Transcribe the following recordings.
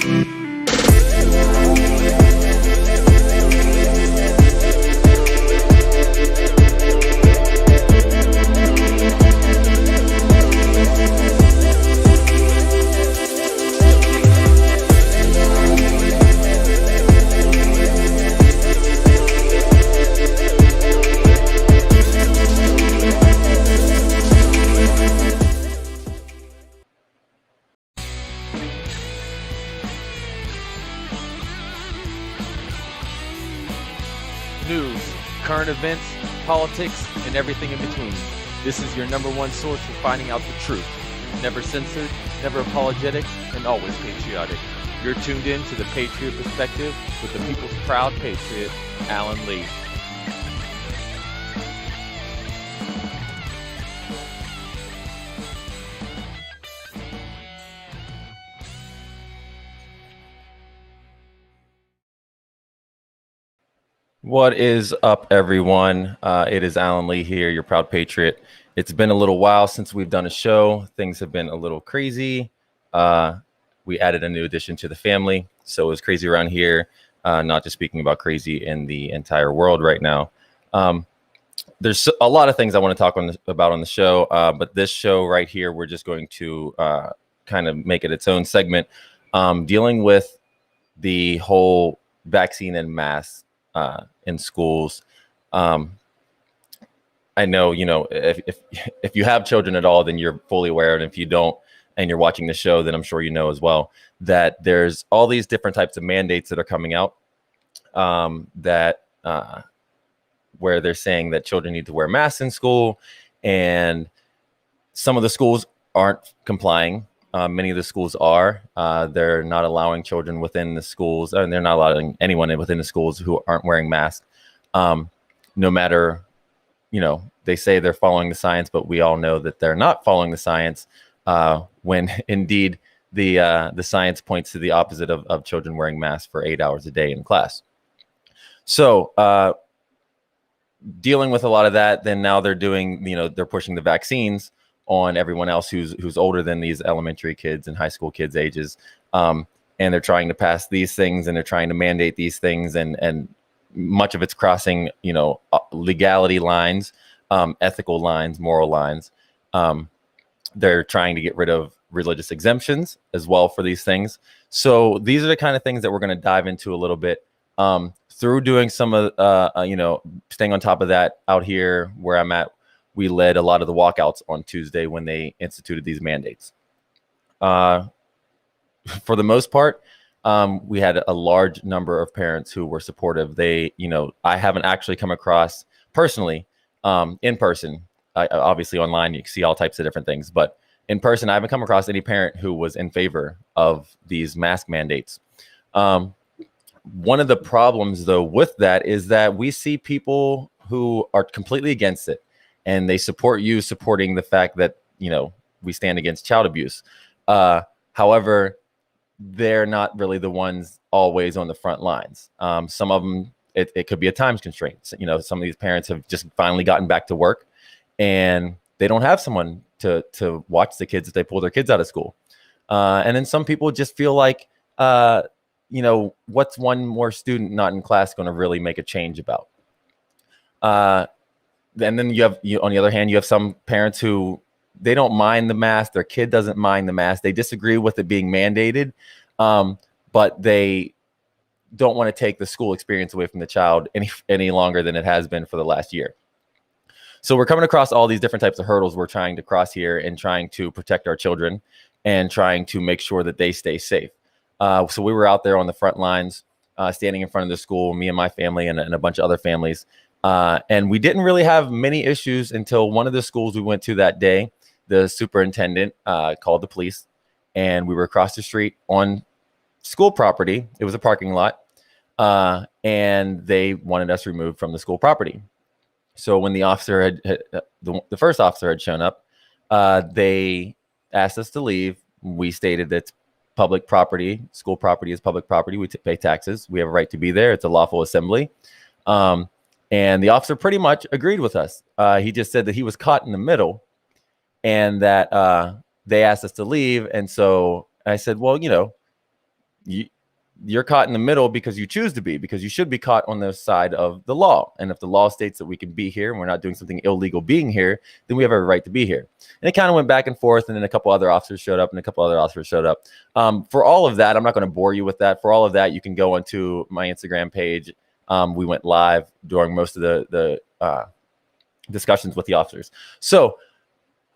News, current events, politics, and everything in between. This is your number one source for finding out the truth. Never censored, never apologetic, and always patriotic. You're tuned in to the Patriot Perspective with the people's proud patriot, Alan Lee. What is up, everyone? It is Alan Lee here, your proud patriot. It's been a little while since we've done a show. Things have been a little crazy. We added a new addition to the family, so it was crazy around here. Not just speaking about crazy in the entire world right now. There's a lot of things I want to talk about on the show, but this show right here, we're just going to kind of make it its own segment, dealing with the whole vaccine and masks in schools. I know, if you have children at all, then you're fully aware, and if you don't, and you're watching the show, then I'm sure you know as well that there's all these different types of mandates that are coming out, where they're saying that children need to wear masks in school, and some of the schools aren't complying. Many of the schools are. They're not allowing children within the schools, and they're not allowing anyone within the schools who aren't wearing masks. No matter, they say they're following the science, but we all know that they're not following the science, when indeed the science points to the opposite of children wearing masks for 8 hours a day in class. So dealing with a lot of that, then now they're doing, they're pushing the vaccines on everyone else who's older than these elementary kids and high school kids ages. And they're trying to pass these things, and they're trying to mandate these things, and much of it's crossing, legality lines, ethical lines, moral lines. They're trying to get rid of religious exemptions as well for these things. So these are the kind of things that we're going to dive into a little bit, through doing some of, staying on top of that out here where I'm at. We led a lot of the walkouts on Tuesday when they instituted these mandates. For the most part, we had a large number of parents who were supportive. They, I haven't actually come across personally, in person. Obviously online, you can see all types of different things, but in person, I haven't come across any parent who was in favor of these mask mandates. One of the problems, though, with that is that we see people who are completely against it, and they support you supporting the fact that, we stand against child abuse. However, they're not really the ones always on the front lines. Some of them, it could be a time constraint. Some of these parents have just finally gotten back to work, and they don't have someone to watch the kids if they pull their kids out of school. And then some people just feel like, what's one more student not in class going to really make a change about? And then you on the other hand, you have some parents who they don't mind the mask. Their kid doesn't mind the mask. They disagree with it being mandated, but they don't want to take the school experience away from the child any longer than it has been for the last year. So we're coming across all these different types of hurdles we're trying to cross here, and trying to protect our children and trying to make sure that they stay safe. So we were out there on the front lines, standing in front of the school, me and my family and a bunch of other families. And we didn't really have many issues until one of the schools we went to that day, the superintendent called the police, and we were across the street on school property. It was a parking lot, and they wanted us removed from the school property. So when the officer the first officer had shown up, they asked us to leave. We stated that it's public property. School property is public property. We pay taxes. We have a right to be there. It's a lawful assembly. And the officer pretty much agreed with us. He just said that he was caught in the middle, and that they asked us to leave. And so I said, well, you're caught in the middle because you choose to be, because you should be caught on the side of the law. And if the law states that we can be here and we're not doing something illegal being here, then we have a right to be here. And it kind of went back and forth, and then a couple other officers showed up and a couple other officers showed up. For all of that, I'm not going to bore you with that. For all of that, you can go onto my Instagram page. We went live during most of the discussions with the officers. So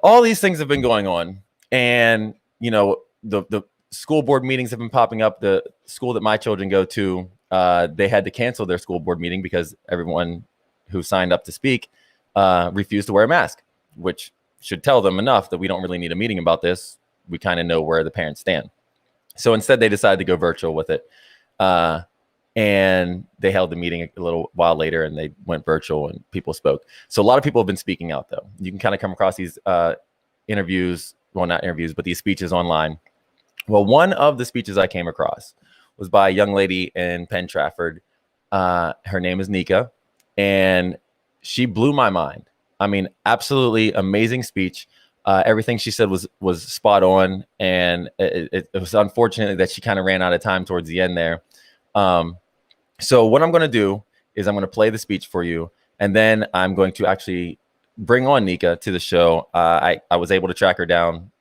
all these things have been going on, and the school board meetings have been popping up. The school that my children go to, they had to cancel their school board meeting because everyone who signed up to speak refused to wear a mask, which should tell them enough that we don't really need a meeting about this. We kind of know where the parents stand. So instead, they decided to go virtual with it. And they held the meeting a little while later, and they went virtual and people spoke. So a lot of people have been speaking out, though. You can kind of come across these interviews, well, not interviews, but these speeches online. Well, one of the speeches I came across was by a young lady in Penn-Trafford. Her name is Nika, and she blew my mind. I mean, absolutely amazing speech. Everything she said was spot on, and it was unfortunate that she kind of ran out of time towards the end there. So what I'm going to do is I'm going to play the speech for you, and then I'm going to actually bring on Nika to the show. I was able to track her down.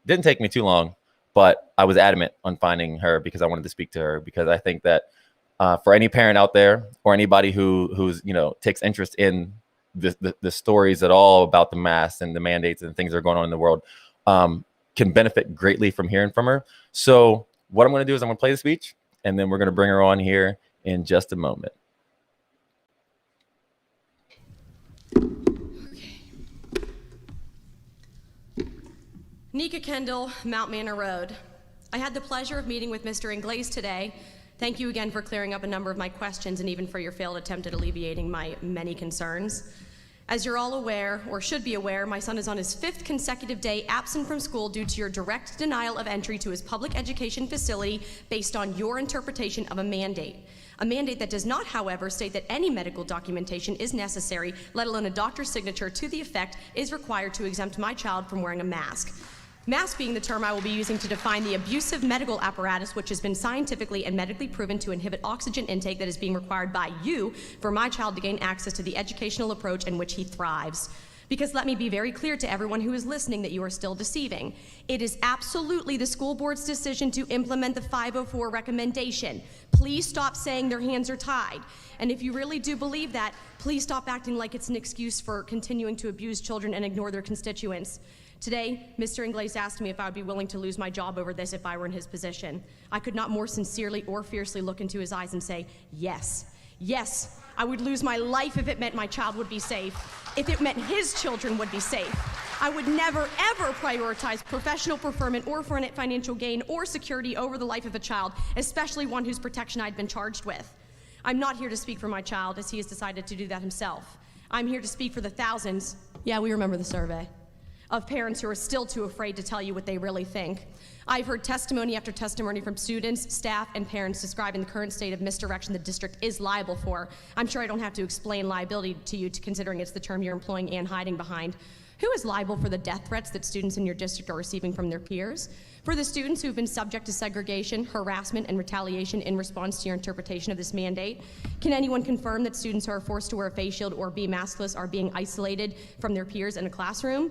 Didn't take me too long, but I was adamant on finding her because I wanted to speak to her, because I think that for any parent out there or anybody who's takes interest in the stories at all about the masks and the mandates and things that are going on in the world, can benefit greatly from hearing from her. So what I'm going to do is I'm going to play the speech, and then we're going to bring her on here in just a moment. Nika Kendall, Mount Manor Road. I had the pleasure of meeting with Mr. Ingles today. Thank you again for clearing up a number of my questions and even for your failed attempt at alleviating my many concerns. As you're all aware, or should be aware, my son is on his 5th consecutive day absent from school due to your direct denial of entry to his public education facility based on your interpretation of a mandate. A mandate that does not, however, state that any medical documentation is necessary, let alone a doctor's signature to the effect is required to exempt my child from wearing a mask. Mask being the term I will be using to define the abusive medical apparatus which has been scientifically and medically proven to inhibit oxygen intake that is being required by you for my child to gain access to the educational approach in which he thrives. Because let me be very clear to everyone who is listening that you are still deceiving. It is absolutely the school board's decision to implement the 504 recommendation. Please stop saying their hands are tied. And if you really do believe that, please stop acting like it's an excuse for continuing to abuse children and ignore their constituents. Today, Mr. Ingles asked me if I would be willing to lose my job over this if I were in his position. I could not more sincerely or fiercely look into his eyes and say, yes. Yes, I would lose my life if it meant my child would be safe, if it meant his children would be safe. I would never, ever prioritize professional preferment or financial gain or security over the life of a child, especially one whose protection I'd been charged with. I'm not here to speak for my child, as he has decided to do that himself. I'm here to speak for the thousands, yeah, we remember the survey, of parents who are still too afraid to tell you what they really think. I've heard testimony after testimony from students, staff, and parents describing the current state of misdirection the district is liable for. I'm sure I don't have to explain liability to you, considering it's the term you're employing and hiding behind. Who is liable for the death threats that students in your district are receiving from their peers? For the students who have been subject to segregation, harassment, and retaliation in response to your interpretation of this mandate? Can anyone confirm that students who are forced to wear a face shield or be maskless are being isolated from their peers in a classroom?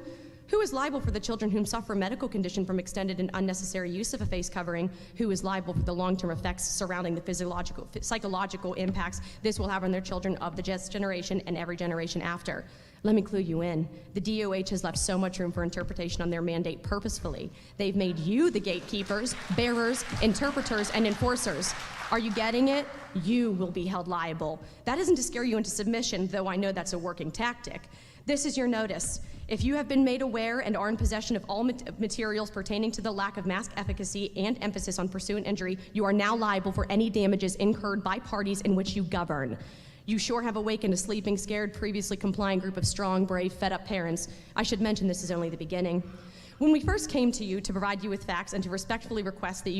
Who is liable for the children whom suffer a medical condition from extended and unnecessary use of a face covering? Who is liable for the long-term effects surrounding the psychological impacts this will have on their children of the generation and every generation after? Let me clue you in. The DOH has left so much room for interpretation on their mandate purposefully. They've made you the gatekeepers, bearers, interpreters, and enforcers. Are you getting it? You will be held liable. That isn't to scare you into submission, though I know that's a working tactic. This is your notice. If you have been made aware and are in possession of all materials pertaining to the lack of mask efficacy and emphasis on pursuant injury, you are now liable for any damages incurred by parties in which you govern. You sure have awakened a sleeping, scared, previously compliant group of strong, brave, fed-up parents. I should mention this is only the beginning. When we first came to you to provide you with facts and to respectfully request that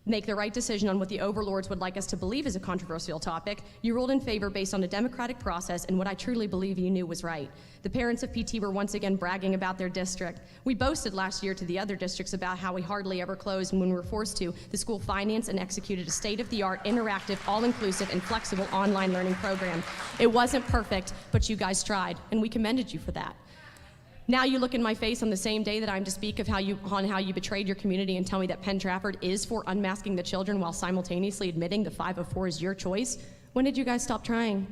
make the right decision on what the overlords would like us to believe is a controversial topic. You ruled in favor based on a democratic process and what I truly believe you knew was right. The parents of PT were once again bragging about their district. We boasted last year to the other districts about how we hardly ever closed, and when we were forced to, the school financed and executed a state-of-the-art, interactive, all-inclusive, and flexible online learning program. It wasn't perfect, but you guys tried, and we commended you for that. Now you look in my face on the same day that I'm to speak of how you betrayed your community and tell me that Penn-Trafford is for unmasking the children while simultaneously admitting the 504 is your choice. When did you guys stop trying?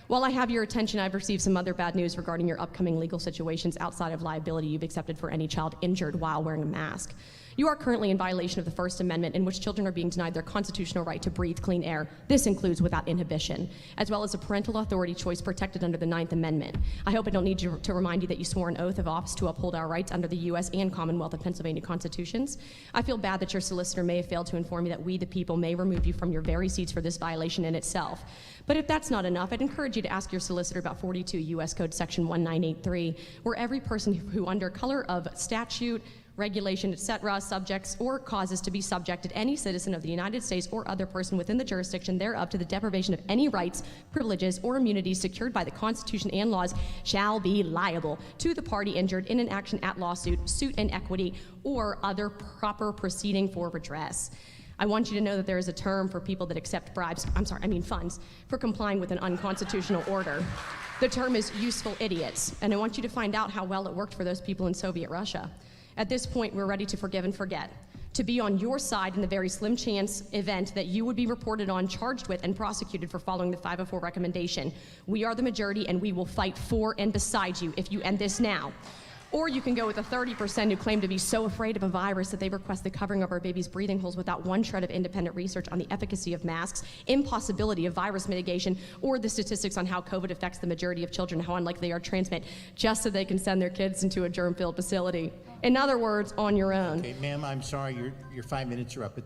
While I have your attention, I've received some other bad news regarding your upcoming legal situations outside of liability you've accepted for any child injured while wearing a mask. You are currently in violation of the First Amendment, in which children are being denied their constitutional right to breathe clean air. This includes without inhibition, as well as a parental authority choice protected under the 9th Amendment. I hope I don't need to remind you that you swore an oath of office to uphold our rights under the U.S. and Commonwealth of Pennsylvania constitutions. I feel bad that your solicitor may have failed to inform you that we, the people, may remove you from your very seats for this violation in itself. But if that's not enough, I'd encourage you to ask your solicitor about 42 U.S. Code Section 1983, where every person who under color of statute, regulation, etc., subjects or causes to be subjected any citizen of the United States or other person within the jurisdiction thereof to the deprivation of any rights, privileges, or immunities secured by the Constitution and laws shall be liable to the party injured in an action at lawsuit, suit in equity, or other proper proceeding for redress. I want you to know that there is a term for people that accept funds for complying with an unconstitutional order. The term is useful idiots, and I want you to find out how well it worked for those people in Soviet Russia. At this point, we're ready to forgive and forget, to be on your side in the very slim chance event that you would be reported on, charged with, and prosecuted for following the 504 recommendation. We are the majority, and we will fight for and beside you if you end this now. Or you can go with the 30% who claim to be so afraid of a virus that they request the covering of our babies' breathing holes without one shred of independent research on the efficacy of masks, impossibility of virus mitigation, or the statistics on how COVID affects the majority of children and how unlikely they are to transmit, just so they can send their kids into a germ-filled facility. In other words, on your own. Okay, ma'am, I'm sorry, your 5 minutes are up.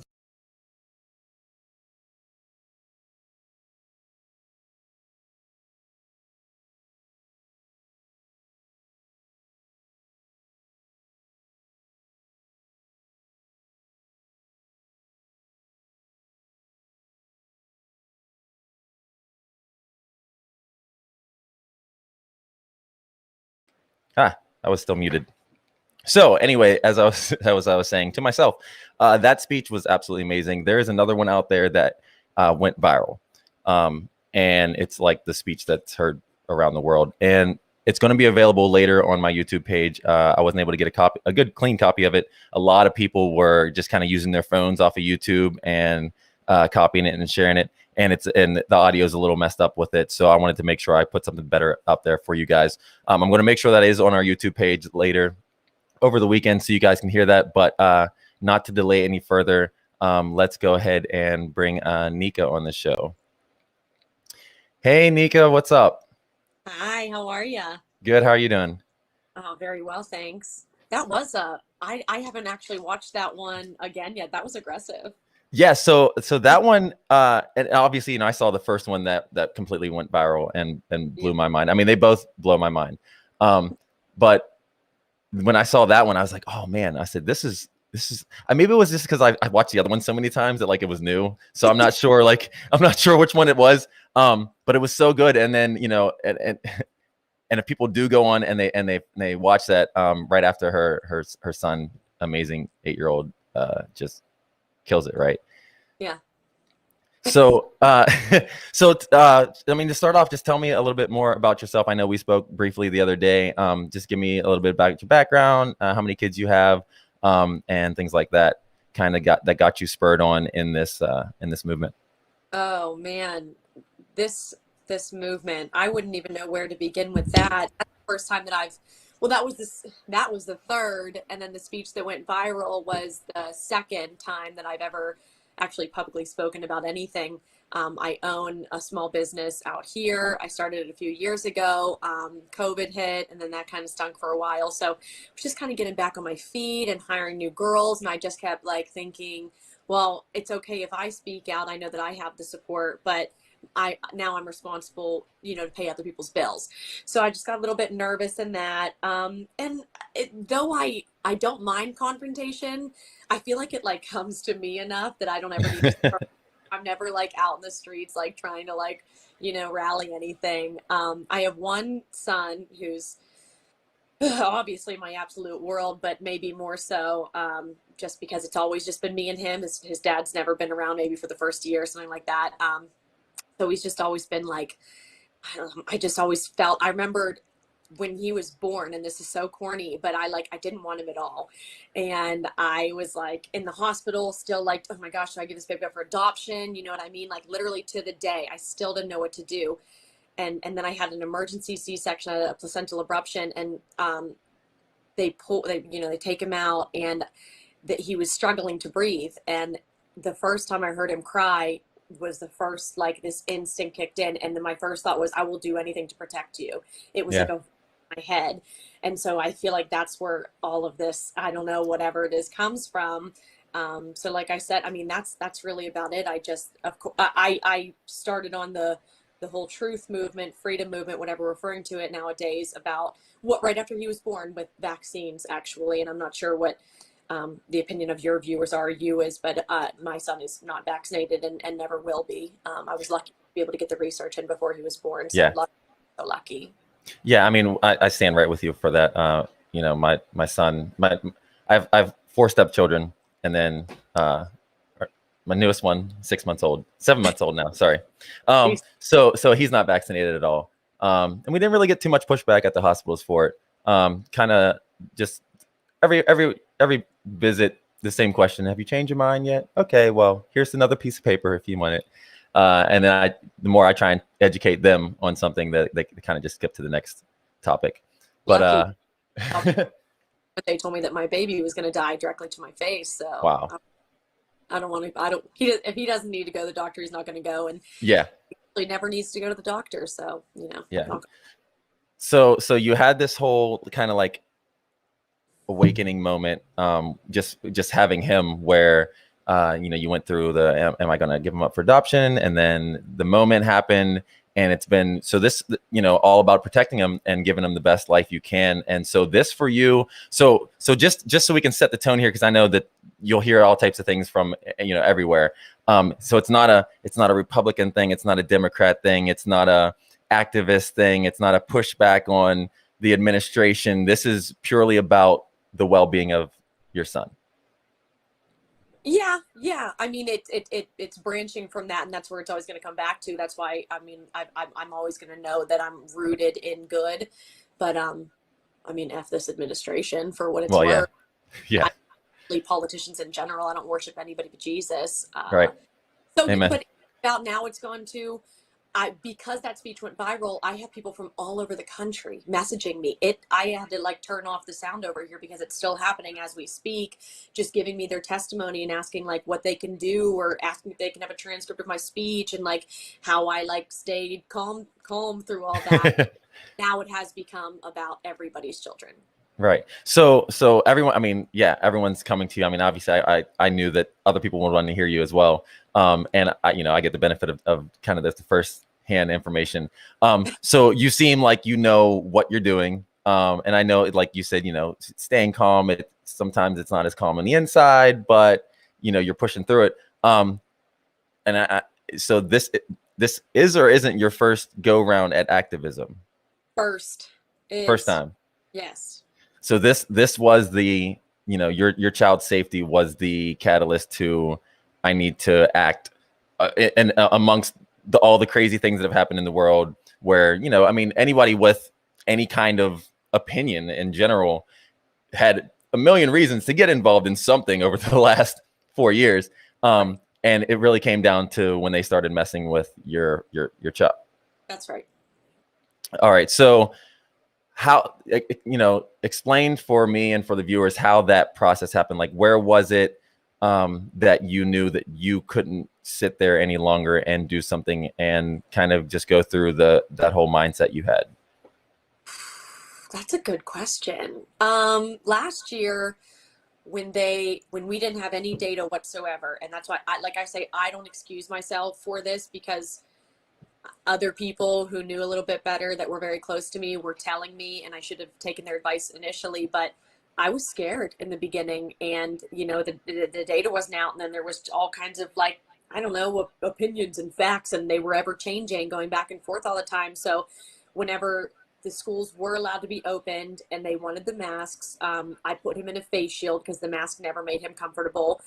I was still muted. So anyway, as I was saying to myself, that speech was absolutely amazing. There is another one out there that went viral, and it's like the speech that's heard around the world, and it's going to be available later on my YouTube page. I wasn't able to get a good clean copy of it. A lot of people were just kind of using their phones off of YouTube and copying it and sharing it, and the audio is a little messed up with it. So I wanted to make sure I put something better up there for you guys. I'm going to make sure that is on our YouTube page later over the weekend so you guys can hear that. But not to delay any further, let's go ahead and bring Nika on the show. Hey, Nika, what's up? Hi, how are you? Good. How are you doing? Oh, very well, thanks. That was I haven't actually watched that one again yet. That was aggressive. Yeah, so that one, and obviously, I saw the first one that completely went viral and blew my mind. I mean, they both blow my mind. But when I saw that one, I was like, oh man, I said, this is maybe it was just because I watched the other one so many times that like it was new. So I'm not sure, I'm not sure which one it was. But it was so good. And then, and if people do go on and they watch that right after her son, amazing 8-year-old, just kills it, right? Yeah. So, I mean, to start off, just tell me a little bit more about yourself. I know we spoke briefly the other day. Just give me a little bit about your background, how many kids you have, and things like that. Kind of got you spurred on in this movement. Oh man, this movement, I wouldn't even know where to begin with that. That's the first time that that was the third, and then the speech that went viral was the second time that I've ever actually publicly spoken about anything. I own a small business out here. I started it a few years ago. COVID hit, and then that kind of stunk for a while. So I was just kind of getting back on my feet and hiring new girls. And I just kept thinking, well, it's okay if I speak out. I know that I have the support, but now I'm responsible, to pay other people's bills. So I just got a little bit nervous in that. Though I I don't mind confrontation. I feel like it like comes to me enough that I don't ever need to. I'm never like out in the streets like trying to like, rally anything. I have one son who's obviously my absolute world, but maybe more so just because it's always just been me and him. His dad's never been around, maybe for the first year or something like that. So he's just always been like, I don't know, I just always felt, I remembered when he was born, and this is so corny, but I didn't want him at all. And I was like in the hospital still like, oh my gosh, should I give this baby up for adoption? You know what I mean? Like literally to the day, I still didn't know what to do. And then I had an emergency C-section, a placental abruption, and they take him out, and that he was struggling to breathe. And the first time I heard him cry was the first, like, this instinct kicked in, and then my first thought was, I will do anything to protect you. It was like a my head. And so I feel like that's where all of this, I don't know, whatever it is, comes from. So like I said, I mean, that's really about it. I just, of course, I started on the whole truth movement, freedom movement, whatever we're referring to it nowadays, about what right after he was born with vaccines, actually. And I'm not sure what the opinion of your viewers are, but my son is not vaccinated and never will be. I was lucky to be able to get the research in before he was born. So so lucky. Yeah, I mean, I stand right with you for that. My son, I've 4 stepchildren, and then my newest one, 7 months old now. Sorry. So he's not vaccinated at all. And we didn't really get too much pushback at the hospitals for it. Kind of just every visit, the same question: have you changed your mind yet? Okay, well, here's another piece of paper if you want it. And then the more I try and educate them on something, that they kind of just skip to the next topic. But they told me that my baby was going to die directly to my face. So wow. I don't want to. If he doesn't need to go to the doctor, he's not going to go. And he never needs to go to the doctor. So So you had this whole kind of like awakening moment, just having him, where you went through am I going to give him up for adoption, and then the moment happened, and it's been this all about protecting him and giving him the best life you can. And so this for you, so just so we can set the tone here, because I know that you'll hear all types of things from everywhere. So it's not a Republican thing, it's not a Democrat thing, it's not a activist thing, it's not a pushback on the administration. This is purely about the well-being of your son. Yeah. I mean, it's branching from that, and that's where it's always going to come back to. That's why, I mean, I'm always going to know that I'm rooted in good, but I mean, F this administration for what it's worth. Yeah. Politicians in general. I don't worship anybody but Jesus. Right. So, Amen. but about now, it's gone to. Because that speech went viral, I have people from all over the country messaging me. I had to like turn off the sound over here because it's still happening as we speak, just giving me their testimony and asking like what they can do, or asking if they can have a transcript of my speech, and like how I like stayed calm through all that. Now it has become about everybody's children. Right. So everyone, I mean, everyone's coming to you. I mean, obviously I knew that other people would want to hear you as well. And I get the benefit of kind of the first hand information. So you seem like what you're doing. And I know, like you said, staying calm. Sometimes it's not as calm on the inside, but you're pushing through it. So this is or isn't your first go round at activism? First time. Yes. So this was the, your child's safety was the catalyst to, I need to act and amongst all the crazy things that have happened in the world, where, I mean, anybody with any kind of opinion in general had a million reasons to get involved in something over the last 4 years. And it really came down to when they started messing with your child. That's right. All right. So how, explain for me and for the viewers how that process happened. Like, where was it that you knew that you couldn't sit there any longer and do something, and kind of just go through that whole mindset you had? That's a good question. Last year, when we didn't have any data whatsoever, and that's why I don't excuse myself for this, because other people who knew a little bit better, that were very close to me, were telling me, and I should have taken their advice initially, but I was scared in the beginning, and the data wasn't out, and then there was all kinds of like, I don't know, opinions and facts, and they were ever changing, going back and forth all the time. So whenever the schools were allowed to be opened and they wanted the masks, I put him in a face shield because the mask never made him comfortable.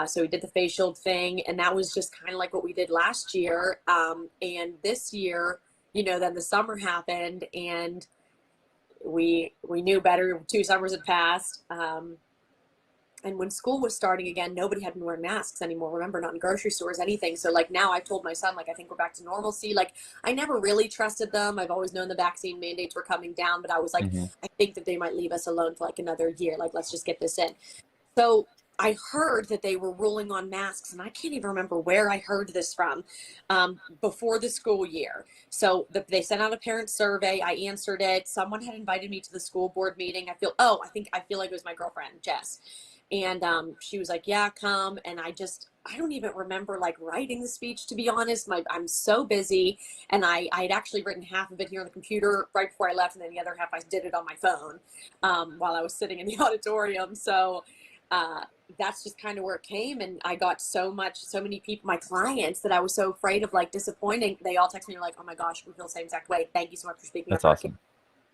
So he did the face shield thing, and that was just kind of like what we did last year. And this year, then the summer happened, and we knew better. 2 summers had passed. And when school was starting again, nobody had been wearing masks anymore. Remember, not in grocery stores, anything. So like now I've told my son, like, I think we're back to normalcy. Like, I never really trusted them. I've always known the vaccine mandates were coming down, but I was like, I think that they might leave us alone for like another year. Like, let's just get this in. So I heard that they were ruling on masks, and I can't even remember where I heard this from, before the school year. So they sent out a parent survey. I answered it. Someone had invited me to the school board meeting. I feel like it was my girlfriend, Jess. And she was like, yeah, come. And I don't even remember like writing the speech, to be honest. I'm so busy. And I had actually written half of it here on the computer right before I left. And then the other half, I did it on my phone while I was sitting in the auditorium. So that's just kind of where it came. And I got so many people, my clients, that I was so afraid of like disappointing. They all text me like, oh my gosh, we feel the same exact way. Thank you so much for speaking up. That's awesome.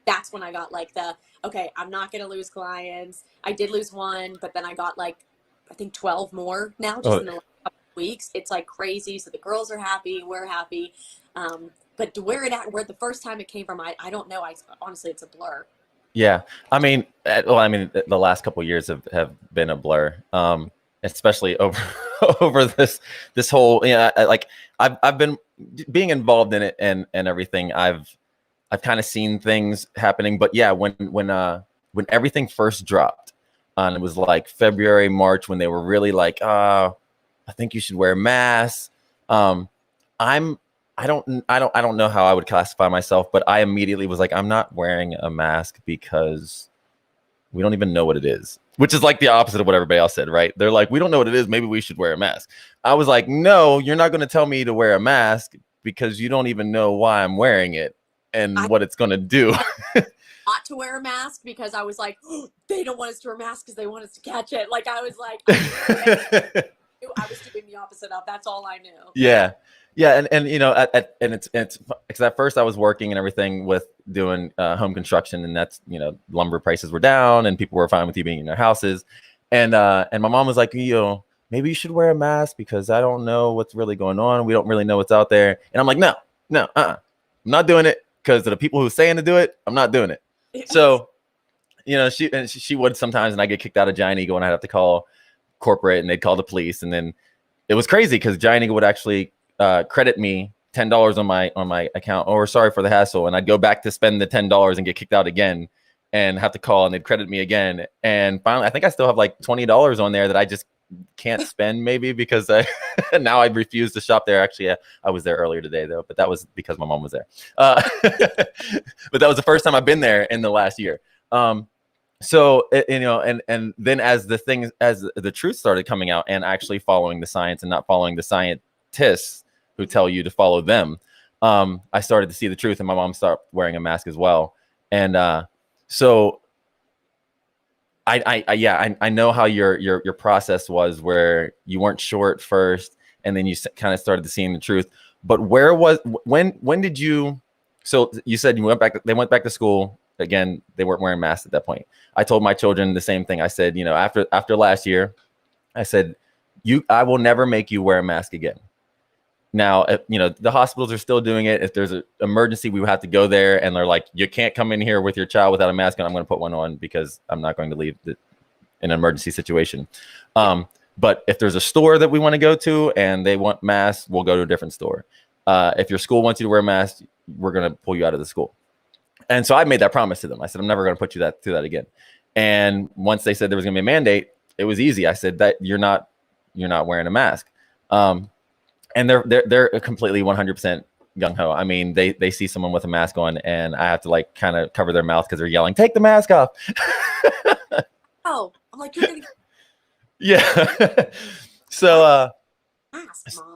That's when I got like okay, I'm not going to lose clients. I did lose one, but then I got like, I think 12 more now just in the last couple of weeks. It's like crazy. So the girls are happy. We're happy. But where the first time it came from, I don't know. Honestly, it's a blur. Yeah. I mean, the last couple of years have been a blur. Especially over this whole, like I've been being involved in it and everything. I've kind of seen things happening, but yeah, when everything first dropped, and it was like February, March, when they were really like, I think you should wear masks. I don't know how I would classify myself, but I immediately was like, I'm not wearing a mask because we don't even know what it is, which is like the opposite of what everybody else said, right? They're like, we don't know what it is. Maybe we should wear a mask. I was like, no, you're not going to tell me to wear a mask because you don't even know why I'm wearing it and what it's going to do. Not to wear a mask because I was like, oh, they don't want us to wear masks because they want us to catch it. Like I was like, I was doing the opposite of. That's all I knew. Yeah. And it's because at first I was working and everything with doing home construction, and that's lumber prices were down and people were fine with you being in their houses, and my mom was like, maybe you should wear a mask because I don't know what's really going on. We don't really know what's out there. And I'm like, no, I'm not doing it because of the people who are saying to do it. I'm not doing it. So, she would sometimes, and I get kicked out of Giant Eagle, and I'd have to call corporate, and they'd call the police, and then it was crazy because Giant Eagle would actually credit me $10 on my account, or sorry for the hassle, and I'd go back to spend the $10 and get kicked out again, and have to call, and they'd credit me again, and finally, I think I still have like $20 on there that I just can't spend, maybe because now I refuse to shop there. Actually, I was there earlier today though, but that was because my mom was there. But that was the first time I've been there in the last year. So and then as the truth started coming out, and actually following the science and not following the scientists who tell you to follow them, I started to see the truth, and my mom started wearing a mask as well. And so I know how your process was, where you weren't sure at first, and then you kind of started to seeing the truth. But when did you? So you said you went back. They went back to school again. They weren't wearing masks at that point. I told my children the same thing. I said, after last year, I said, I will never make you wear a mask again. Now, the hospitals are still doing it. If there's an emergency, we would have to go there, and they're like, you can't come in here with your child without a mask on. I'm going to put one on because I'm not going to leave in an emergency situation. But if there's a store that we want to go to and they want masks, we'll go to a different store. If your school wants you to wear a mask, we're going to pull you out of the school. And so I made that promise to them. I said, I'm never going to put you through that again. And once they said there was going to be a mandate, it was easy. I said that you're not wearing a mask. And they're completely 100% gung ho. I mean, they see someone with a mask on, and I have to like kind of cover their mouth because they're yelling, "Take the mask off!" Oh, I'm like, you're gonna. Yeah. So, mask, Mom.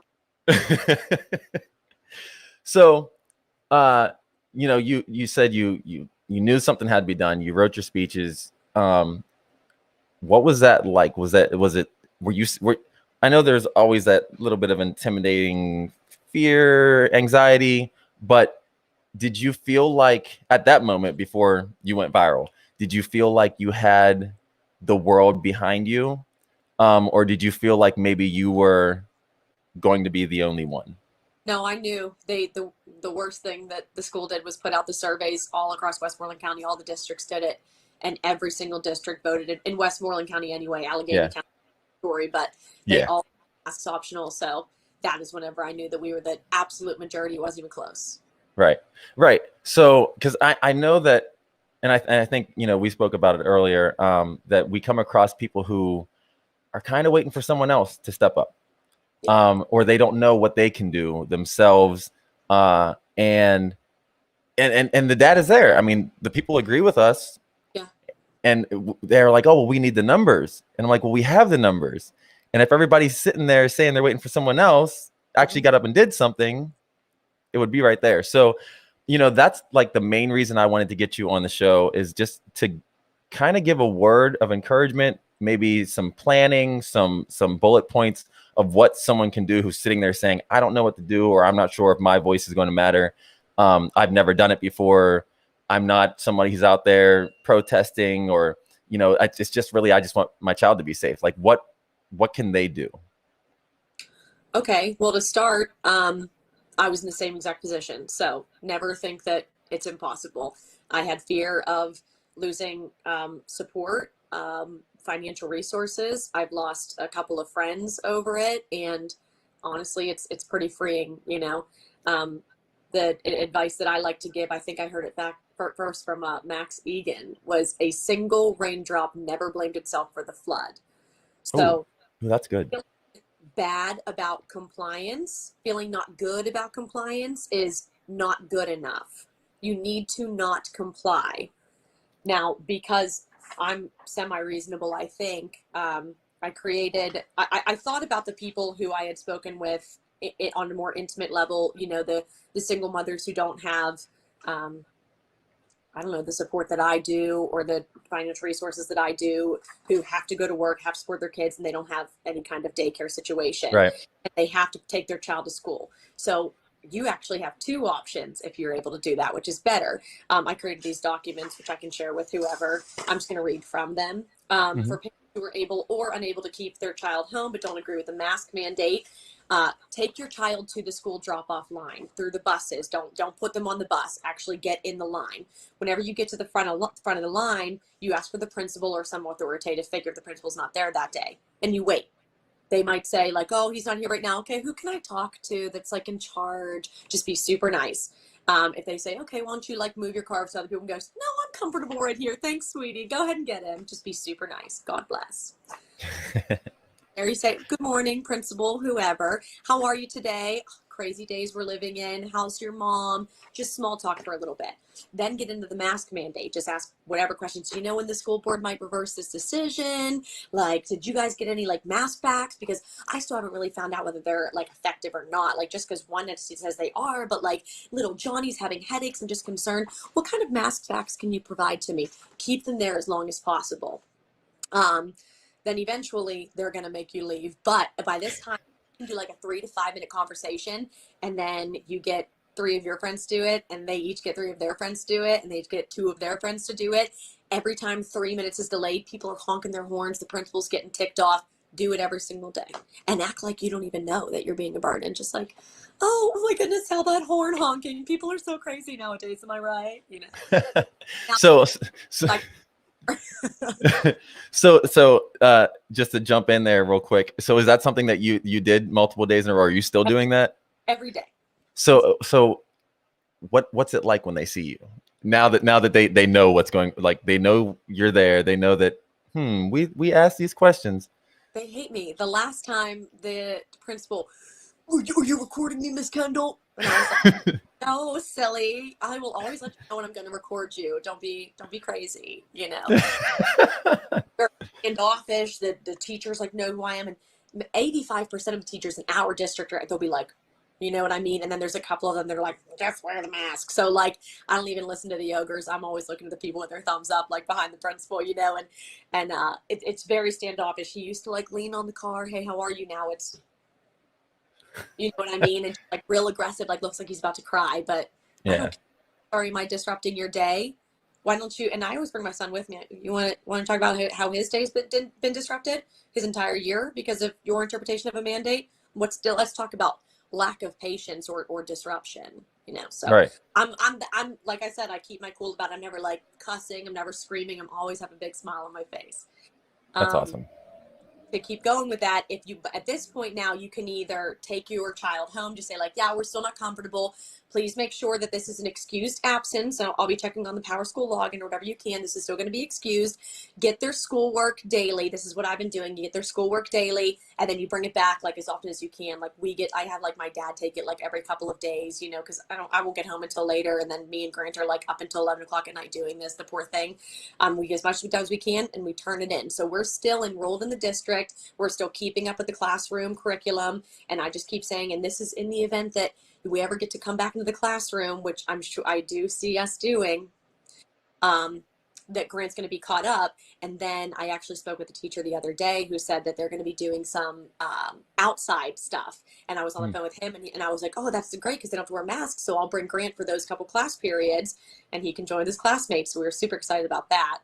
So, you said you knew something had to be done. You wrote your speeches. What was that like? Was it, I know there's always that little bit of intimidating fear, anxiety, but did you feel like at that moment before you went viral, did you feel like you had the world behind you? Or did you feel like maybe you were going to be the only one? No, I knew the worst thing that the school did was put out the surveys all across Westmoreland County. All the districts did it, and every single district voted it in Westmoreland County anyway. Allegheny Yeah. County story, but they Yeah. all masks optional. So that is whenever I knew that we were the absolute majority. It wasn't even close. Right. Right. So, because I know that, and I think, we spoke about it earlier, that we come across people who are kind of waiting for someone else to step up, or they don't know what they can do themselves. And the data's there. I mean, the people agree with us. Yeah. And they're like, oh, well, we need the numbers. And I'm like, well, we have the numbers. And if everybody's sitting there saying they're waiting for someone else, actually got up and did something, it would be right there. So, that's like the main reason I wanted to get you on the show, is just to kind of give a word of encouragement, maybe some planning, some bullet points of what someone can do who's sitting there saying, I don't know what to do, or I'm not sure if my voice is going to matter. I've never done it before. I'm not somebody who's out there protesting, or, it's just really, I just want my child to be safe. Like what can they do? Okay. Well, to start, I was in the same exact position. So never think that it's impossible. I had fear of losing support, financial resources. I've lost a couple of friends over it. And honestly, it's pretty freeing, The advice that I like to give, I think I heard it back first from Max Egan, was a single raindrop never blamed itself for the flood. So Ooh, that's good. Bad about compliance, feeling not good about compliance is not good enough. You need to not comply. Now, because I'm semi-reasonable, I think, I thought about the people who I had spoken with on a more intimate level, the single mothers who don't have, I don't know, the support that I do, or the financial resources that I do, who have to go to work, have to support their kids, and they don't have any kind of daycare situation. Right. And they have to take their child to school. So you actually have two options if you're able to do that, which is better. I created these documents, which I can share with whoever. I'm just going to read from them. For parents who are able or unable to keep their child home but don't agree with the mask mandate, take your child to the school drop-off line through the buses. Don't put them on the bus. Actually get in the line. Whenever you get to the front of the line, you ask for the principal or some authoritative figure if the principal's not there that day, and you wait. They might say like, oh, he's not here right now. Okay, who can I talk to that's like in charge? Just be super nice. If they say, okay, why don't you like move your car so other people can go, no, I'm comfortable right here. Thanks, sweetie. Go ahead and get him. Just be super nice. God bless. There you say, good morning, principal, whoever. How are you today? Crazy days we're living in. How's your mom? Just small talk for a little bit. Then get into the mask mandate. Just ask whatever questions. Do you know when the school board might reverse this decision? Like, did you guys get any like mask packs? Because I still haven't really found out whether they're like effective or not. Like, just because one entity says they are, but like little Johnny's having headaches and just concerned. What kind of mask packs can you provide to me? Keep them there as long as possible. Then eventually they're going to make you leave. But by this time, you can do like a 3 to 5 minute conversation, and then you get 3 of your friends to do it, and they each get 3 of their friends to do it, and they get 2 of their friends to do it. Every time 3 minutes is delayed, people are honking their horns. The principal's getting ticked off. Do it every single day and act like you don't even know that you're being a burden. Just like, oh my goodness, how that horn honking. People are so crazy nowadays. Am I right? So like, just to jump in there real quick. So is that something that you did multiple days in a row? Are you still doing that? Every day. So what's it like when they see you? Now that they know what's going, like they know you're there, they know that we asked these questions. They hate me. The last time the principal, are you recording me, Miss Kendall? And I was like, no, silly. I will always let you know when I'm going to record you. Don't be crazy, Standoffish. The teachers like know who I am, and 85% of the teachers in our district they'll be like, You know what I mean? And then there's a couple of them that are like, just wear the mask. So like, I don't even listen to the ogres. I'm always looking at the people with their thumbs up, like behind the principal, you know, and it's very standoffish. He used to like lean on the car. Hey, how are you? Now it's, you know what I mean? And just, like real aggressive, like looks like he's about to cry, but I Yeah. don't, sorry, am I disrupting your day? Why don't you, and I always bring my son with me. You want to talk about how his day's been disrupted his entire year because of your interpretation of a mandate? Let's talk about lack of patience or disruption, you know? So Right. I'm, like I said, I keep my cool about it. I'm never like cussing. I'm never screaming. I'm always have a big smile on my face. That's Um, awesome. to keep going with that, if you at this point now you can either take your child home, just say like, yeah, we're still not comfortable, please make sure that this is an excused absence. So I'll be checking on the Power School login or whatever you can. This is still going to be excused. Get their schoolwork daily. This is what I've been doing. You get their schoolwork daily and then you bring it back like as often as you can. Like I have like my dad take it like every couple of days, you know, because I won't get home until later, and then me and Grant are like up until 11 o'clock at night doing this, the poor thing. We get as much as we can and we turn it in. So we're still enrolled in the district. We're still keeping up with the classroom curriculum. And I just keep saying, and this is in the event that we ever get to come back into the classroom, which I'm sure I do see us doing, that Grant's going to be caught up. And then I actually spoke with a teacher the other day who said that they're going to be doing some outside stuff. And I was on the phone with him and I was like, oh, that's great because they don't have to wear masks. So I'll bring Grant for those couple class periods and he can join his classmates. So we were super excited about that.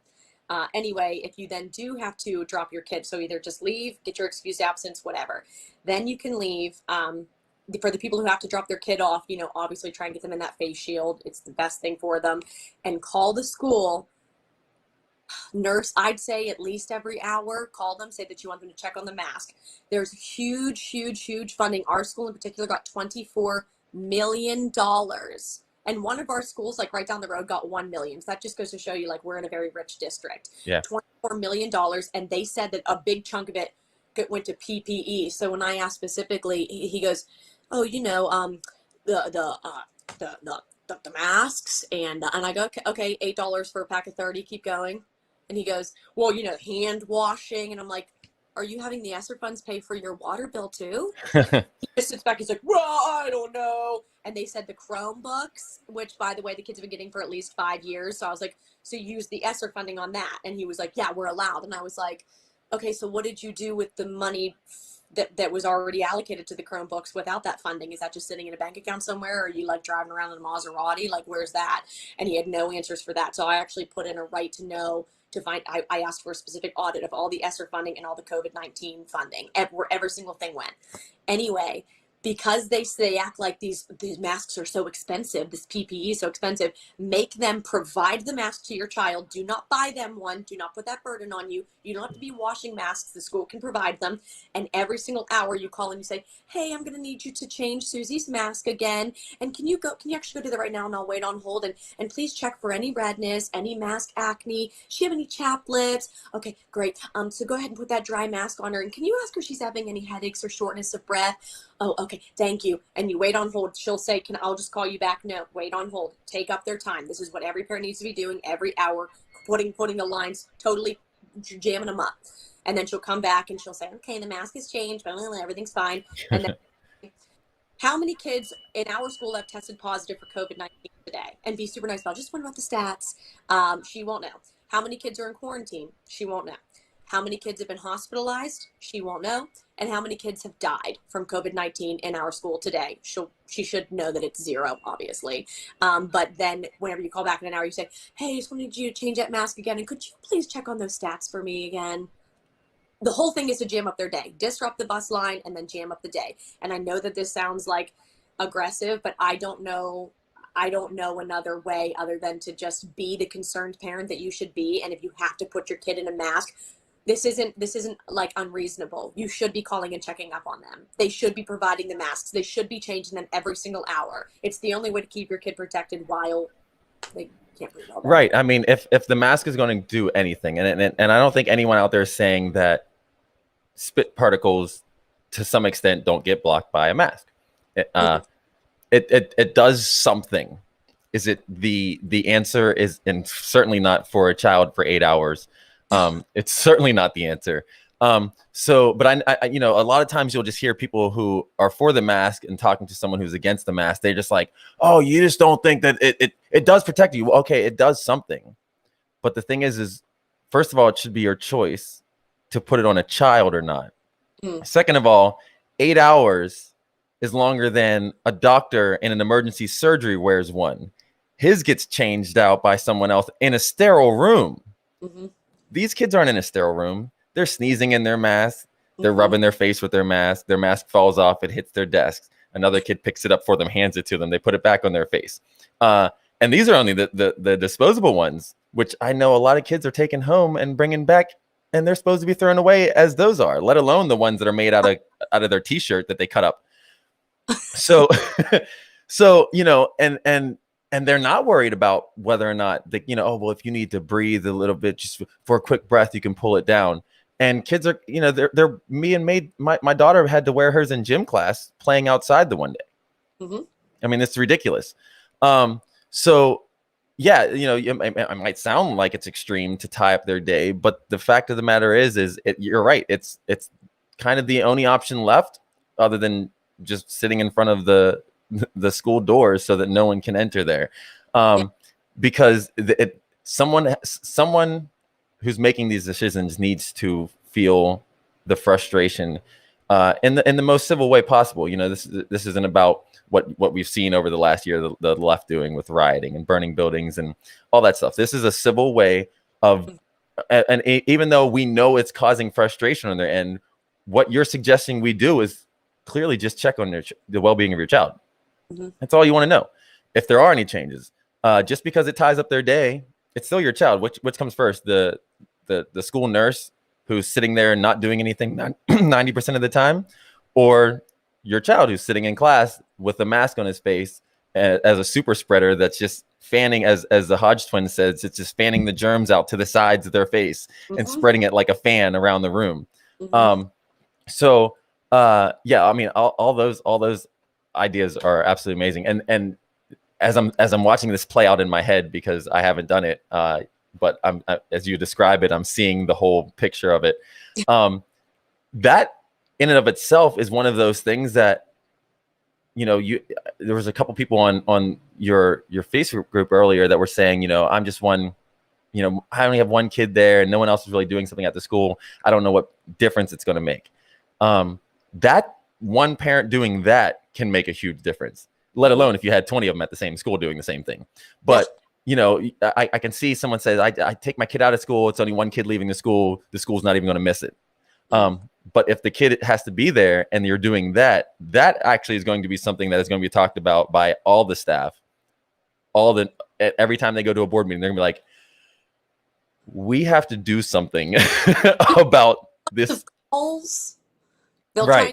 Anyway, if you then do have to drop your kid, so either just leave, get your excused absence, whatever, then you can leave. For the people who have to drop their kid off, you know, obviously try and get them in that face shield. It's the best thing for them. And call the school nurse, I'd say at least every hour, call them, say that you want them to check on the mask. There's huge funding. Our school in particular got $24 million. And one of our schools, like right down the road, got 1 million. So that just goes to show you, like, we're in a very rich district. Yeah. $24 million. And they said that a big chunk of it went to PPE. So when I asked specifically, he goes, oh, you know, the masks. And I go, okay, $8 for a pack of 30, keep going. And he goes, well, you know, hand washing. And I'm like, are you having the ESSER funds pay for your water bill too? He just sits back, he's like, well, I don't know. And they said the Chromebooks, which by the way, the kids have been getting for at least 5 years. So I was like, so use the ESSER funding on that. And he was like, yeah, we're allowed. And I was like, okay, so what did you do with the money that was already allocated to the Chromebooks without that funding? Is that just sitting in a bank account somewhere? Or are you like driving around in a Maserati? Like, where's that? And he had no answers for that. So I actually put in a right to know to find, I asked for a specific audit of all the ESSER funding and all the COVID-19 funding, every single thing went. Anyway, because they act like these masks are so expensive, this PPE is so expensive, make them provide the mask to your child. Do not buy them one. Do not put that burden on you. You don't have to be washing masks. The school can provide them. And every single hour you call and you say, hey, I'm going to need you to change Susie's mask again. And can you actually go do that right now? And I'll wait on hold. And please check for any redness, any mask acne. Does she have any chapped lips? Okay, great. So go ahead and put that dry mask on her. And can you ask her if she's having any headaches or shortness of breath? Oh, okay, thank you. And you wait on hold. She'll say, I'll just call you back. No, wait on hold. Take up their time. This is what every parent needs to be doing every hour, putting the lines, totally jamming them up. And then she'll come back and she'll say, okay, the mask has changed, but everything's fine. And then how many kids in our school have tested positive for COVID-19 today? And be super nice about, just wonder about the stats. She won't know. How many kids are in quarantine? She won't know. How many kids have been hospitalized? She won't know. And how many kids have died from COVID-19 in our school today? She should know that it's 0, obviously. But then whenever you call back in an hour, you say, hey, I just wanted you to change that mask again. And could you please check on those stats for me again? The whole thing is to jam up their day, disrupt the bus line, and then jam up the day. And I know that this sounds like aggressive, but I don't know another way other than to just be the concerned parent that you should be. And if you have to put your kid in a mask, this isn't like unreasonable. You should be calling and checking up on them. They should be providing the masks. They should be changing them every single hour. It's the only way to keep your kid protected while they can't breathe all day. Right. I mean, if the mask is going to do anything, and I don't think anyone out there is saying that spit particles to some extent don't get blocked by a mask. It does something. Is it the answer is, and certainly not for a child for 8 hours. It's certainly not the answer. But I, you know, a lot of times you'll just hear people who are for the mask and talking to someone who's against the mask. They're just like, oh, you just don't think that it does protect you. Well, okay, it does something. But the thing is first of all, it should be your choice to put it on a child or not. Second of all, 8 hours is longer than a doctor in an emergency surgery wears one. His gets changed out by someone else in a sterile room. These kids aren't in a sterile room. They're sneezing in their mask. They're rubbing their face with their mask. Their mask falls off. It hits their desks. Another kid picks it up for them, hands it to them. They put it back on their face. And these are only the disposable ones, which I know a lot of kids are taking home and bringing back, and they're supposed to be thrown away as those are, let alone the ones that are made out of their T-shirt that they cut up. So, you know, and they're not worried about whether or not they, you know, oh, well, if you need to breathe a little bit, just for a quick breath, you can pull it down. And kids are, you know, my daughter had to wear hers in gym class playing outside the one day. I mean, it's ridiculous. So yeah, you know, it might sound like it's extreme to tie up their day, but the fact of the matter is you're right. It's kind of the only option left other than just sitting in front of the school doors so that no one can enter there. Because someone who's making these decisions needs to feel the frustration in the most civil way possible. You know, this isn't about what we've seen over the last year, the left doing with rioting and burning buildings and all that stuff. This is a civil way of, and even though we know it's causing frustration on their end, what you're suggesting we do is clearly just check on the well-being of your child. That's all you want to know. If there are any changes, just because it ties up their day, it's still your child. Which comes first, the school nurse who's sitting there and not doing anything 90% of the time, or your child who's sitting in class with a mask on his face as a super spreader that's just fanning, as the Hodge twins says, it's just fanning the germs out to the sides of their face and spreading it like a fan around the room. Yeah, I mean, all those ideas are absolutely amazing. And as I'm watching this play out in my head, because I haven't done it, but as you describe it, I'm seeing the whole picture of it. That in and of itself is one of those things that, you know, there was a couple people on your Facebook group earlier that were saying, you know, I'm just one, you know, I only have one kid there and no one else is really doing something at the school. I don't know what difference it's going to make. That one parent doing that can make a huge difference, let alone if you had 20 of them at the same school doing the same thing. But, you know, I can see someone says, I take my kid out of school. It's only one kid leaving the school's not even going to miss it. But if the kid has to be there and you're doing that, that actually is going to be something that is going to be talked about by all the staff, every time they go to a board meeting, they're gonna be like, we have to do something about this. They'll try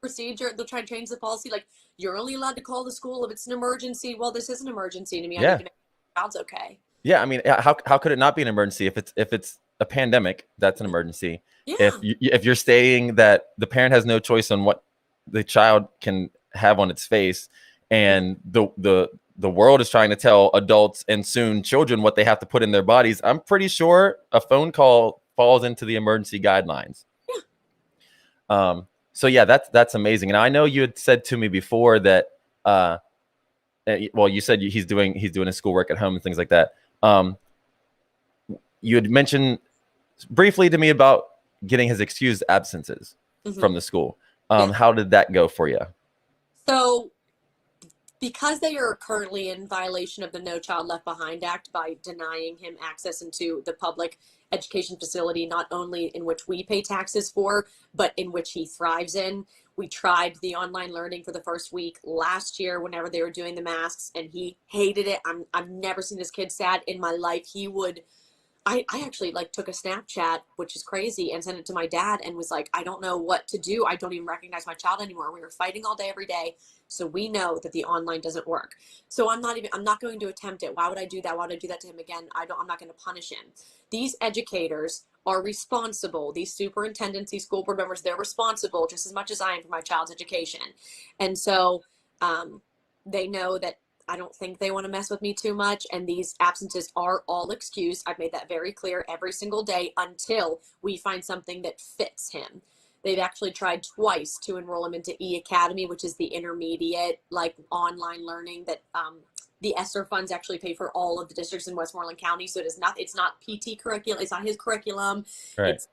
procedure. They'll try to change the policy. Like, you're only allowed to call the school if it's an emergency. Well, this is an emergency to me. I need to make sure the child's okay. Yeah, I mean, how could it not be an emergency if it's a pandemic? That's an emergency. Yeah. If you're stating that the parent has no choice on what the child can have on its face, and the world is trying to tell adults and soon children what they have to put in their bodies, I'm pretty sure a phone call falls into the emergency guidelines. Yeah. So yeah, that's amazing. And I know you had said to me before that, well, you said he's doing his schoolwork at home and things like that. You had mentioned briefly to me about getting his excused absences from the school. How did that go for you? So, because they are currently in violation of the No Child Left Behind Act by denying him access into the public education facility, not only in which we pay taxes for, but in which he thrives in. We tried the online learning for the first week last year whenever they were doing the masks, and he hated it. I've never seen this kid sad in my life. He would, I actually took a Snapchat, which is crazy, and sent it to my dad and was like, I don't know what to do. I don't even recognize my child anymore. We were fighting all day, every day. So we know that the online doesn't work. So I'm not going to attempt it. Why would I do that? Why would I do that to him again? I'm not going to punish him. These educators are responsible. These superintendents, these school board members, they're responsible just as much as I am for my child's education. And so they know that I don't think they want to mess with me too much. And these absences are all excused. I've made that very clear every single day until we find something that fits him. They've actually tried twice to enroll him into E Academy, which is the intermediate, like online learning that the ESSER funds actually pay for all of the districts in Westmoreland County. So it's not PT curriculum. It's not his curriculum. Right. It's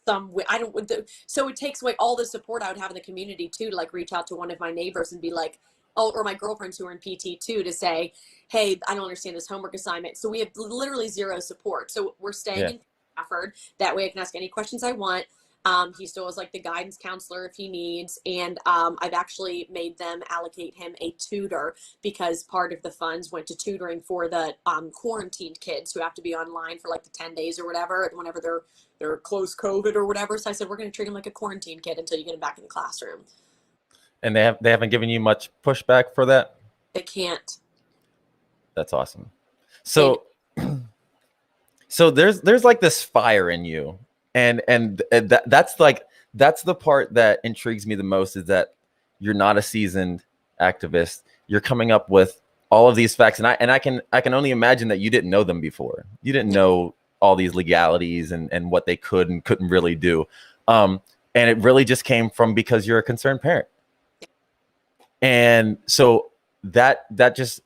I don't, so it takes away all the support I would have in the community too, to like reach out to one of my neighbors and be like, oh, or my girlfriends who are in PT too, to say, hey, I don't understand this homework assignment. So we have literally zero support. So we're staying in Penn-Trafford. That way I can ask any questions I want. He still is like the guidance counselor if he needs. And I've actually made them allocate him a tutor because part of the funds went to tutoring for the quarantined kids who have to be online for like the 10 days or whatever, whenever they're close COVID or whatever. So I said, we're going to treat him like a quarantine kid until you get him back in the classroom. And they haven't given you much pushback for that? They can't. That's awesome. So so there's like this fire in you. And that's the part that intrigues me the most, is that you're not a seasoned activist. You're coming up with all of these facts, and I can only imagine that you didn't know them before. You didn't know all these legalities and what they could and couldn't really do. And it really just came from because you're a concerned parent. And so that just,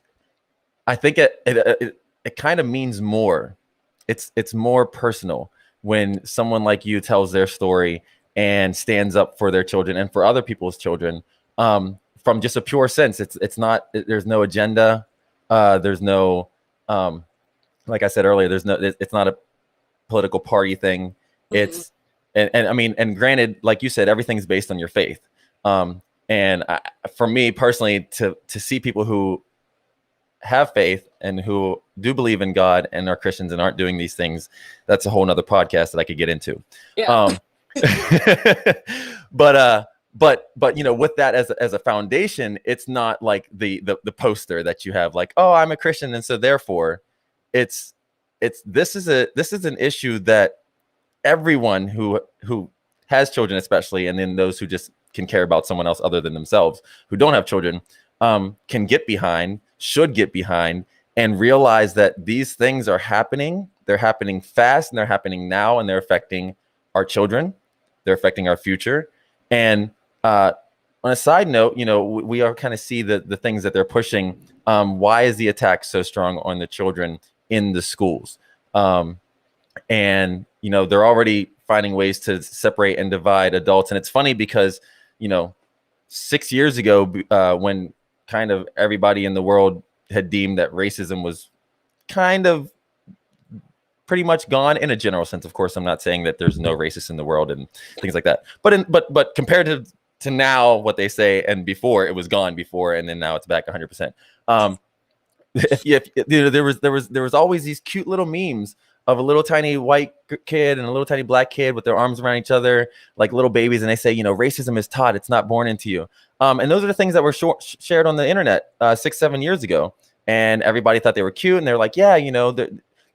I think it kind of means more. It's more personal when someone like you tells their story and stands up for their children and for other people's children, from just a pure sense. It's not, there's no agenda. There's no, like I said earlier, it's not a political party thing. It's, and I mean, and granted, like you said, everything's based on your faith. For me personally, to see people who have faith and who do believe in God and are Christians and aren't doing these things, that's a whole nother podcast that I could get into. Yeah. But you know, with that as a foundation, it's not like the poster that you have, like, oh, I'm a Christian, and so therefore this is an issue that everyone who has children, especially, and then those who just can care about someone else other than themselves, who don't have children, can get behind, should get behind, and realize that these things are happening. They're happening fast, and they're happening now, and they're affecting our children. They're affecting our future. And on a side note, you know, we are kind of see the things that they're pushing. Why is the attack so strong on the children in the schools? And, you know, they're already finding ways to separate and divide adults. And it's funny because, you know, 6 years ago, when kind of everybody in the world had deemed that racism was kind of pretty much gone in a general sense. Of course, I'm not saying that there's no racists in the world and things like that. But compared to now, what they say, and before, it was gone before, and then now it's back 100%. There was always these cute little memes of a little tiny white kid and a little tiny black kid with their arms around each other like little babies, and they say, you know, racism is taught, it's not born into you. And those are the things that were shared on the internet 6-7 years ago, and everybody thought they were cute, and they're like, yeah, you know,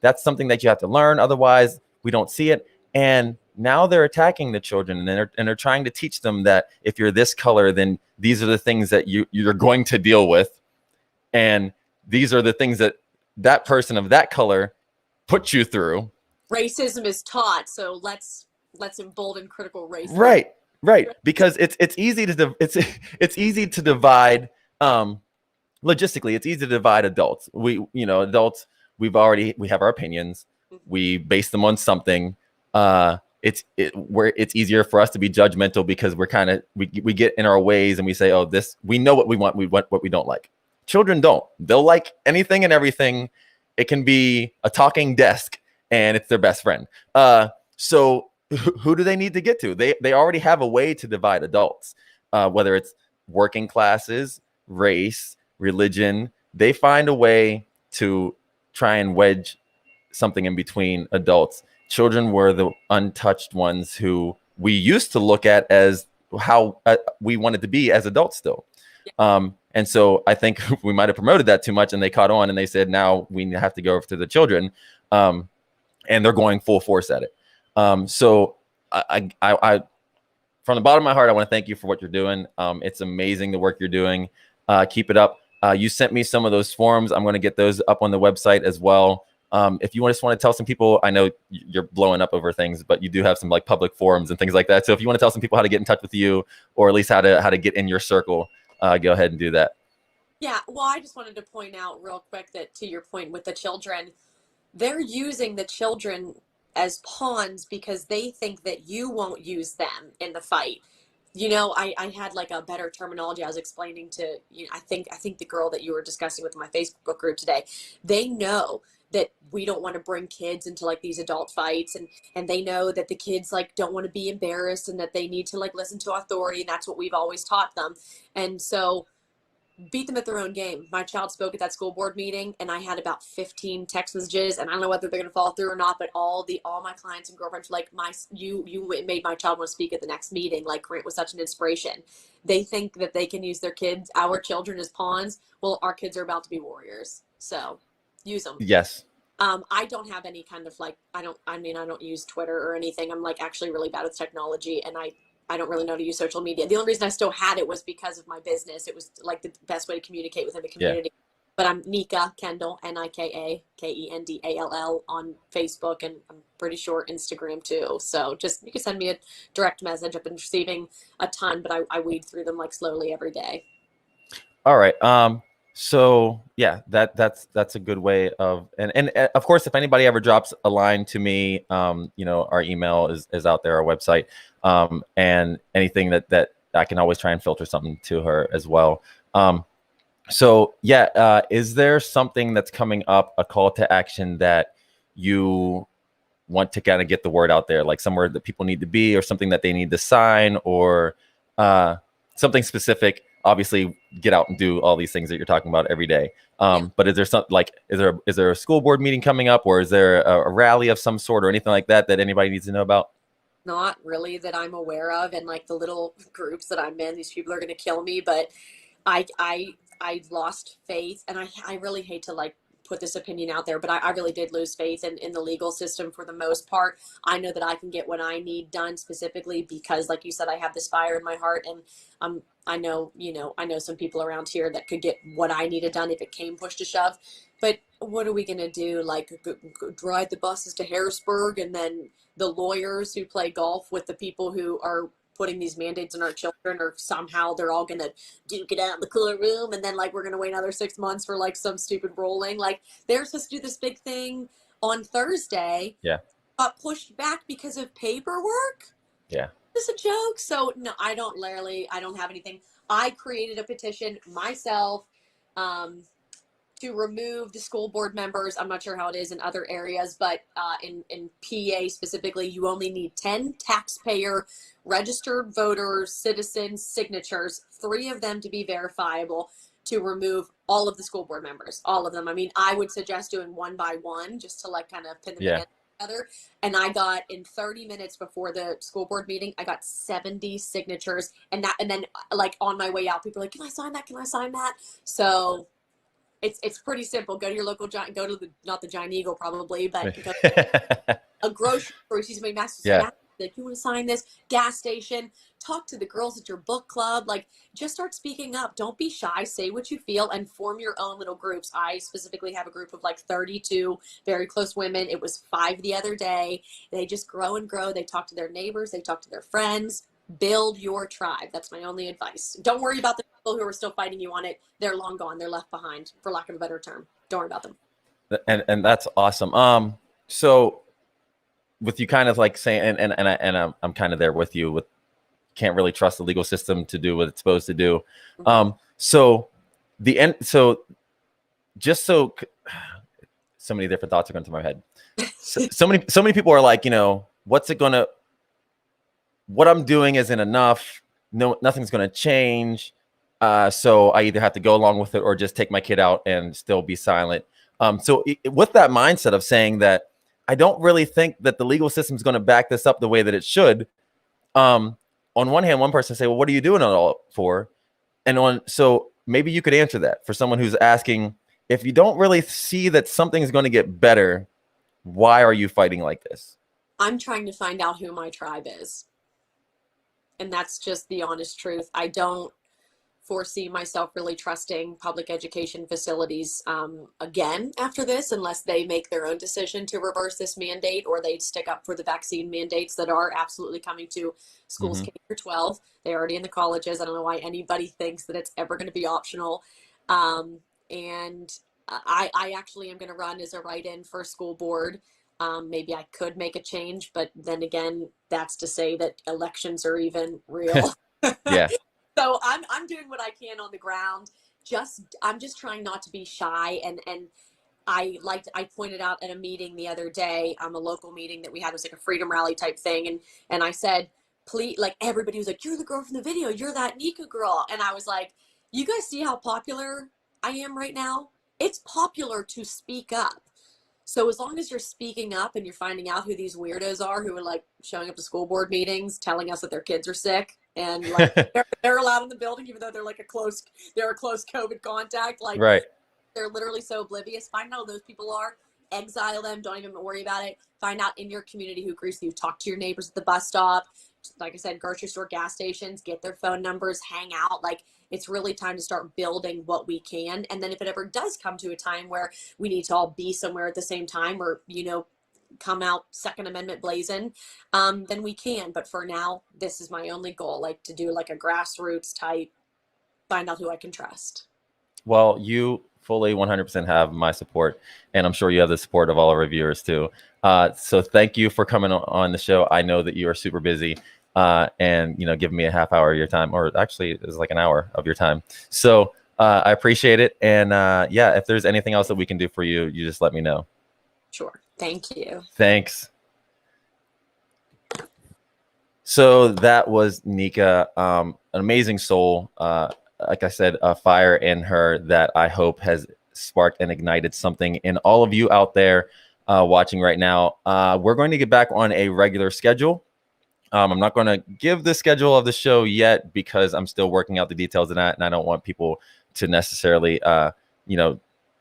that's something that you have to learn, otherwise we don't see it. And now they're attacking the children, and they're trying to teach them that if you're this color, then these are the things that you're going to deal with, and these are the things that person of that color put you through. Racism is taught, so let's embolden critical race. Right. Because it's easy to easy to divide. Logistically, it's easy to divide adults. Adults, we have our opinions. We base them on something. It's easier for us to be judgmental because we get in our ways, and we say, oh, we know what we want, what we don't like. Children don't. They'll like anything and everything. It can be a talking desk, and it's their best friend. So who do they need to get to? They already have a way to divide adults, whether it's working classes, race, religion. They find a way to try and wedge something in between adults. Children were the untouched ones who we used to look at as how we wanted to be as adults still. And so I think we might have promoted that too much, and they caught on, and they said, now we have to go over to the children. And they're going full force at it. So I from the bottom of my heart, I want to thank you for what you're doing. It's amazing the work you're doing. Keep it up. You sent me some of those forms. I'm going to get those up on the website as well. If you just want to tell some people, I know you're blowing up over things, but you do have some like public forums and things like that. So if you want to tell some people how to get in touch with you, or at least how to get in your circle, go ahead and do that. Yeah, well, I just wanted to point out real quick that to your point with the children, they're using the children as pawns because they think that you won't use them in the fight. You know, I had like a better terminology. I was explaining to you. I think the girl that you were discussing with my Facebook group today, they know that we don't want to bring kids into like these adult fights, and they know that the kids like don't want to be embarrassed and that they need to like listen to authority, and that's what we've always taught them. And so beat them at their own game. My child spoke at that school board meeting, and I had about 15 text messages, and I don't know whether they're going to fall through or not, but all my clients and girlfriends were like, you made my child want to speak at the next meeting. Like, Grant was such an inspiration. They think that they can use their kids, our children, as pawns. Well, our kids are about to be warriors, so use them. Yes. I don't have any kind of like, I don't use Twitter or anything. I'm like actually really bad with technology, and I don't really know how to use social media. The only reason I still had it was because of my business. It was like the best way to communicate within the community. Yeah. But I'm Nika Kendall, Nika Kendall on Facebook, and I'm pretty sure Instagram too. So just, you can send me a direct message. I've been receiving a ton, but I weed through them like slowly every day. All right. So yeah, that's a good way of, and of course, if anybody ever drops a line to me, our email is out there, our website, and anything that I can always try and filter something to her as well. So yeah, is there something that's coming up, a call to action that you want to kind of get the word out there, like somewhere that people need to be, or something that they need to sign, or something specific? Obviously, get out and do all these things that you're talking about every day. But is there something like, is there a school board meeting coming up, or is there a rally of some sort or anything like that anybody needs to know about? Not really that I'm aware of. And like the little groups that I'm in, these people are going to kill me, but I lost faith, and I really hate to like put this opinion out there, but I really did lose faith in the legal system for the most part. I know that I can get what I need done specifically because, like you said, I have this fire in my heart, and I know some people around here that could get what I needed done if it came push to shove. But what are we going to do? Like ride the buses to Harrisburg, and then the lawyers who play golf with the people who are putting these mandates on our children, or somehow they're all going to duke it out in the cooler room, and then like we're going to wait another 6 months for like some stupid ruling. Like they're supposed to do this big thing on Thursday. Yeah. Got pushed back because of paperwork. Yeah. It's a joke. So no, I don't have anything. I created a petition myself to remove the school board members. I'm not sure how it is in other areas, but in PA specifically, you only need 10 taxpayer registered voters, citizens, signatures, 3 of them to be verifiable, to remove all of the school board members, all of them. I mean, I would suggest doing one by one just to like kind of pin them together. And I got, in 30 minutes before the school board meeting, I got 70 signatures, and then like on my way out, people are like, can I sign that? Can I sign that? So it's pretty simple. Go to your local giant, go to not the Giant Eagle probably, but go to a grocery store. She's made massive. Like, you want to sign this? Gas station. Talk to the girls at your book club. Like, just start speaking up. Don't be shy. Say what you feel and form your own little groups. I specifically have a group of like 32 very close women. It was 5 the other day. They just grow and grow. They talk to their neighbors. They talk to their friends. Build your tribe. That's my only advice. Don't worry about the people who are still fighting you on it. They're long gone. They're left behind, for lack of a better term. Don't worry about them. And that's awesome. So with you kind of like saying, and I'm kind of there with you, with can't really trust the legal system to do what it's supposed to do. Mm-hmm. So many different thoughts are going through my head. So many people are like, what I'm doing isn't enough. No, nothing's going to change. So I either have to go along with it or just take my kid out and still be silent. So with that mindset of saying that, I don't really think that the legal system is going to back this up the way that it should. On one hand, one person say, well, what are you doing it all for? So maybe you could answer that for someone who's asking, if you don't really see that something's going to get better, why are you fighting like this? I'm trying to find out who my tribe is. And that's just the honest truth. I don't foresee myself really trusting public education facilities again after this, unless they make their own decision to reverse this mandate or they stick up for the vaccine mandates that are absolutely coming to schools K through 12. They're already in the colleges. I don't know why anybody thinks that it's ever going to be optional. And I actually am going to run as a write-in for school board. Maybe I could make a change, but then again, that's to say that elections are even real. Yeah. So I'm doing what I can on the ground. I'm just trying not to be shy. And I pointed out at a meeting the other day, a local meeting that we had, was like a freedom rally type thing. And I said, please, like everybody was like, you're the girl from the video. You're that Nika girl. And I was like, you guys see how popular I am right now? It's popular to speak up. So as long as you're speaking up and you're finding out who these weirdos are who are like showing up to school board meetings, telling us that their kids are sick and like they're allowed in the building, even though they're a close COVID contact. Like, right. They're literally so oblivious. Find out who those people are, exile them. Don't even worry about it. Find out in your community who agrees with you. Talk to your neighbors at the bus stop. Like I said, grocery store, gas stations, get their phone numbers, hang out. Like, it's really time to start building what we can. And then if it ever does come to a time where we need to all be somewhere at the same time or, come out Second Amendment blazing, then we can. But for now, this is my only goal, like to do like a grassroots type, find out who I can trust. Well, you fully 100% have my support, and I'm sure you have the support of all of our viewers too. So thank you for coming on the show. I know that you are super busy. And giving me a half hour of your time, or actually it was like an hour of your time. So I appreciate it. And if there's anything else that we can do for you, you just let me know. Sure. Thank you. Thanks. So that was Nika, an amazing soul. Like I said, a fire in her that I hope has sparked and ignited something in all of you out there watching right now. We're going to get back on a regular schedule. I'm not going to give the schedule of the show yet because I'm still working out the details of that, and I don't want people to necessarily,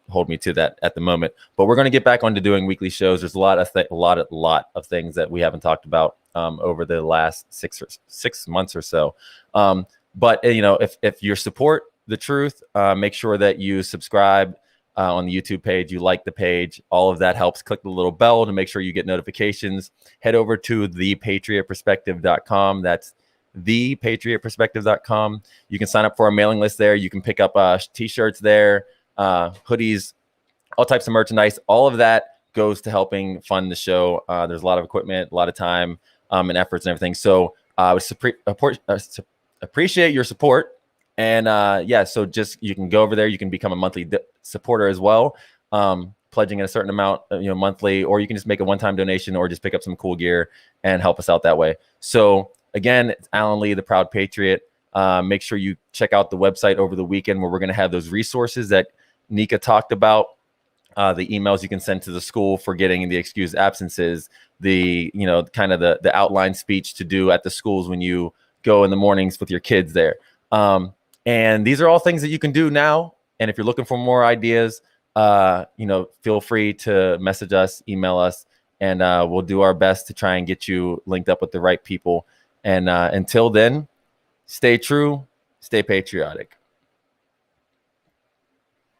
hold me to that at the moment. But we're going to get back onto doing weekly shows. There's a lot of things that we haven't talked about over the last 6 months or so. But if you support the truth, make sure that you subscribe on the YouTube page, you like the page, all of that helps. Click the little bell to make sure you get notifications. Head over to thepatriotperspective.com. That's thepatriotperspective.com. You can sign up for our mailing list there. You can pick up t-shirts there, hoodies, all types of merchandise. All of that goes to helping fund the show. There's a lot of equipment, a lot of time and efforts and everything. So I would appreciate your support. And so just you can go over there. You can become a monthly supporter as well, pledging a certain amount, monthly, or you can just make a one-time donation or just pick up some cool gear and help us out that way. So again, it's Alan Lee, the Proud Patriot. Make sure you check out the website over the weekend where we're going to have those resources that Nika talked about, the emails you can send to the school for getting the excused absences, the kind of the outline speech to do at the schools when you go in the mornings with your kids there. And these are all things that you can do now. And if you're looking for more ideas, feel free to message us, email us, and we'll do our best to try and get you linked up with the right people. And until then, stay true, stay patriotic.